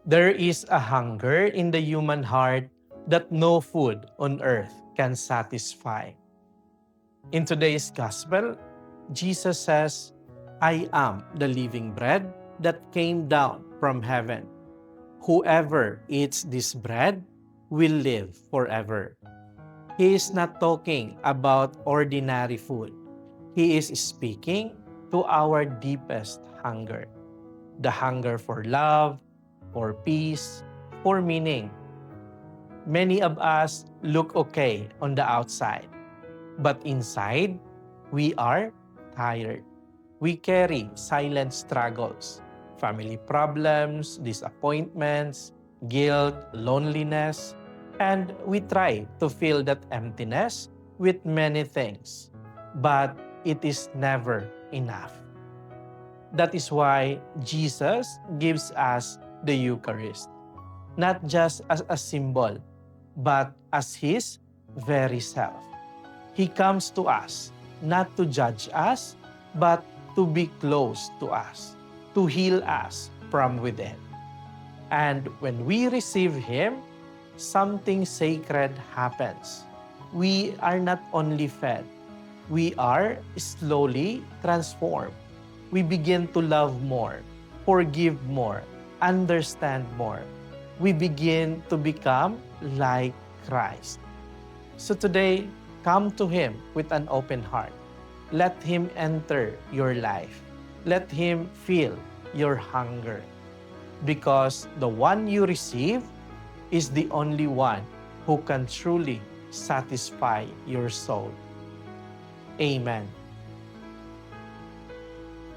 There is a hunger in the human heart that no food on earth can satisfy. In today's gospel, Jesus says, I am the living bread that came down from heaven. Whoever eats this bread will live forever. He is not talking about ordinary food. He is speaking to our deepest hunger, the hunger for love, for peace, for meaning. Many of us look okay on the outside, but inside, we are tired. We carry silent struggles, family problems, disappointments, guilt, loneliness, and we try to fill that emptiness with many things. But it is never enough. That is why Jesus gives us the Eucharist, not just as a symbol, but as His very self. He comes to us not to judge us, but to be close to us, to heal us from within. And when we receive Him, something sacred happens. We are not only fed, we are slowly transformed. We begin to love more, forgive more, understand more. We begin to become like Christ. So today, come to Him with an open heart. Let Him enter your life. Let Him feel your hunger. Because the one you receive is the only one who can truly satisfy your soul. Amen.